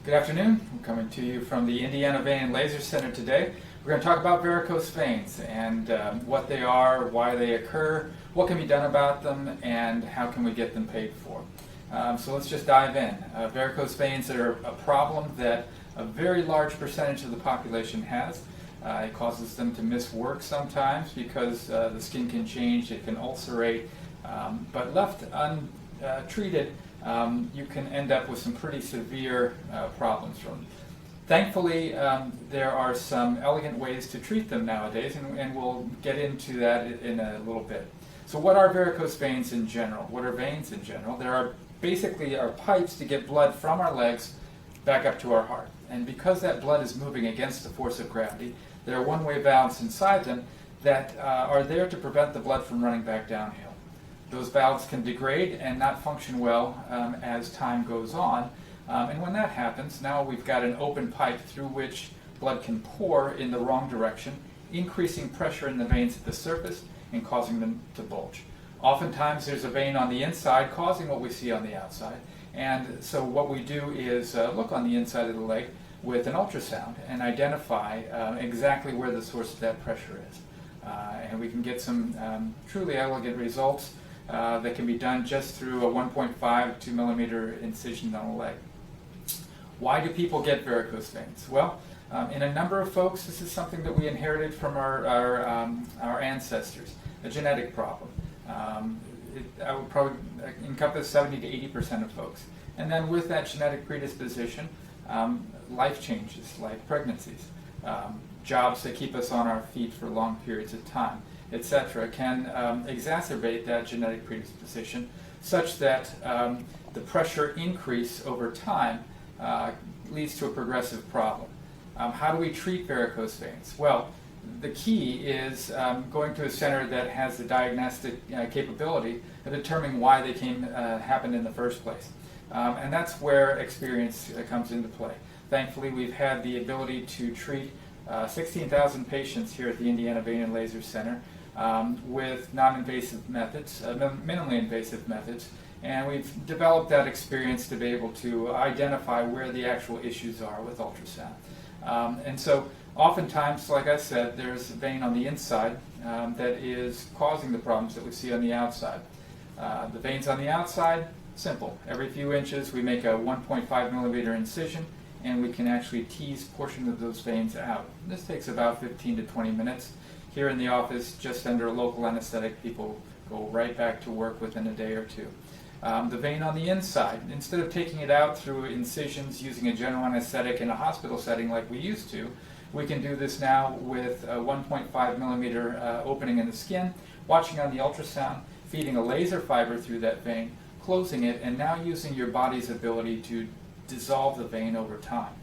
Good afternoon. I'm coming to you from the Indiana Vein and Laser Center today. We're going to talk about varicose veins and what they are, why they occur, what can be done about them, and how can we get them paid for. So let's just dive in. Varicose veins are a problem that a very large percentage of the population has. It causes them to miss work sometimes because the skin can change, it can ulcerate, but left untreated, you can end up with some pretty severe problems from them. Thankfully, there are some elegant ways to treat them nowadays, and we'll get into that in a little bit. So what are varicose veins in general? What are veins in general? There are basically pipes to get blood from our legs back up to our heart. And because that blood is moving against the force of gravity, there are one-way valves inside them that are there to prevent the blood from running back downhill. Those valves can degrade and not function well as time goes on. And when that happens, now we've got an open pipe through which blood can pour in the wrong direction, increasing pressure in the veins at the surface and causing them to bulge. Oftentimes there's a vein on the inside causing what we see on the outside. And so what we do is look on the inside of the leg with an ultrasound and identify exactly where the source of that pressure is. And we can get some truly elegant results that can be done just through a 1.5 to 2 millimeter incision on the leg. Why do people get varicose veins? Well, in a number of folks, this is something that we inherited from our ancestors, a genetic problem. I would probably encompass 70 to 80% of folks. And then with that genetic predisposition, life changes like pregnancies, jobs that keep us on our feet for long periods of time, etc., can exacerbate that genetic predisposition such that the pressure increase over time leads to a progressive problem. How do we treat varicose veins? Well, the key is going to a center that has the diagnostic capability of determining why they happened in the first place. And that's where experience comes into play. Thankfully, we've had the ability to treat 16,000 patients here at the Indiana Vein and Laser Center with non-invasive methods, minimally invasive methods, and we've developed that experience to be able to identify where the actual issues are with ultrasound. And so oftentimes, like I said, there's a vein on the inside that is causing the problems that we see on the outside. The veins on the outside, simple. Every few inches we make a 1.5 millimeter incision and we can actually tease portions of those veins out. This takes about 15 to 20 minutes. Here in the office, just under a local anesthetic, people go right back to work within a day or two. The vein on the inside, instead of taking it out through incisions using a general anesthetic in a hospital setting like we used to, we can do this now with a 1.5 millimeter opening in the skin, watching on the ultrasound, feeding a laser fiber through that vein, closing it, and now using your body's ability to dissolve the vein over time.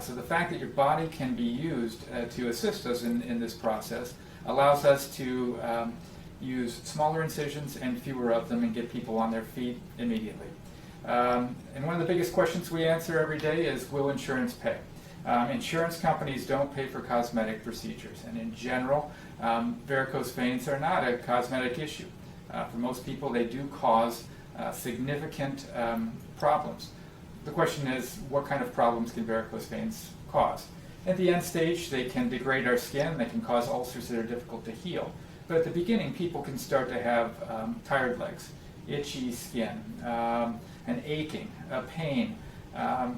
So the fact that your body can be used to assist us in this process allows us to use smaller incisions and fewer of them and get people on their feet immediately. And one of the biggest questions we answer every day is, will insurance pay? Insurance companies don't pay for cosmetic procedures, and in general, varicose veins are not a cosmetic issue. For most people, they do cause significant problems. The question is, what kind of problems can varicose veins cause? At the end stage, they can degrade our skin, they can cause ulcers that are difficult to heal. But at the beginning, people can start to have tired legs, itchy skin, an aching, a pain,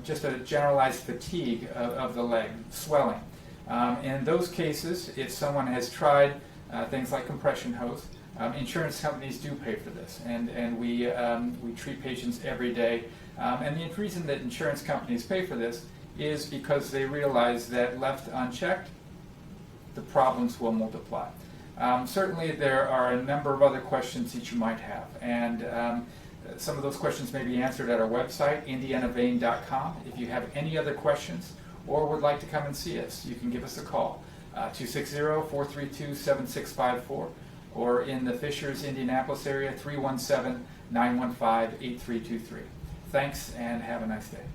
just a generalized fatigue of the leg, swelling. In those cases, if someone has tried things like compression hose, insurance companies do pay for this, and we treat patients every day. And the reason that insurance companies pay for this is because they realize that left unchecked, the problems will multiply. Certainly there are a number of other questions that you might have, and some of those questions may be answered at our website, indianavain.com. If you have any other questions or would like to come and see us, you can give us a call, 260-432-7654, or in the Fishers, Indianapolis area, 317-915-8323. Thanks, and have a nice day.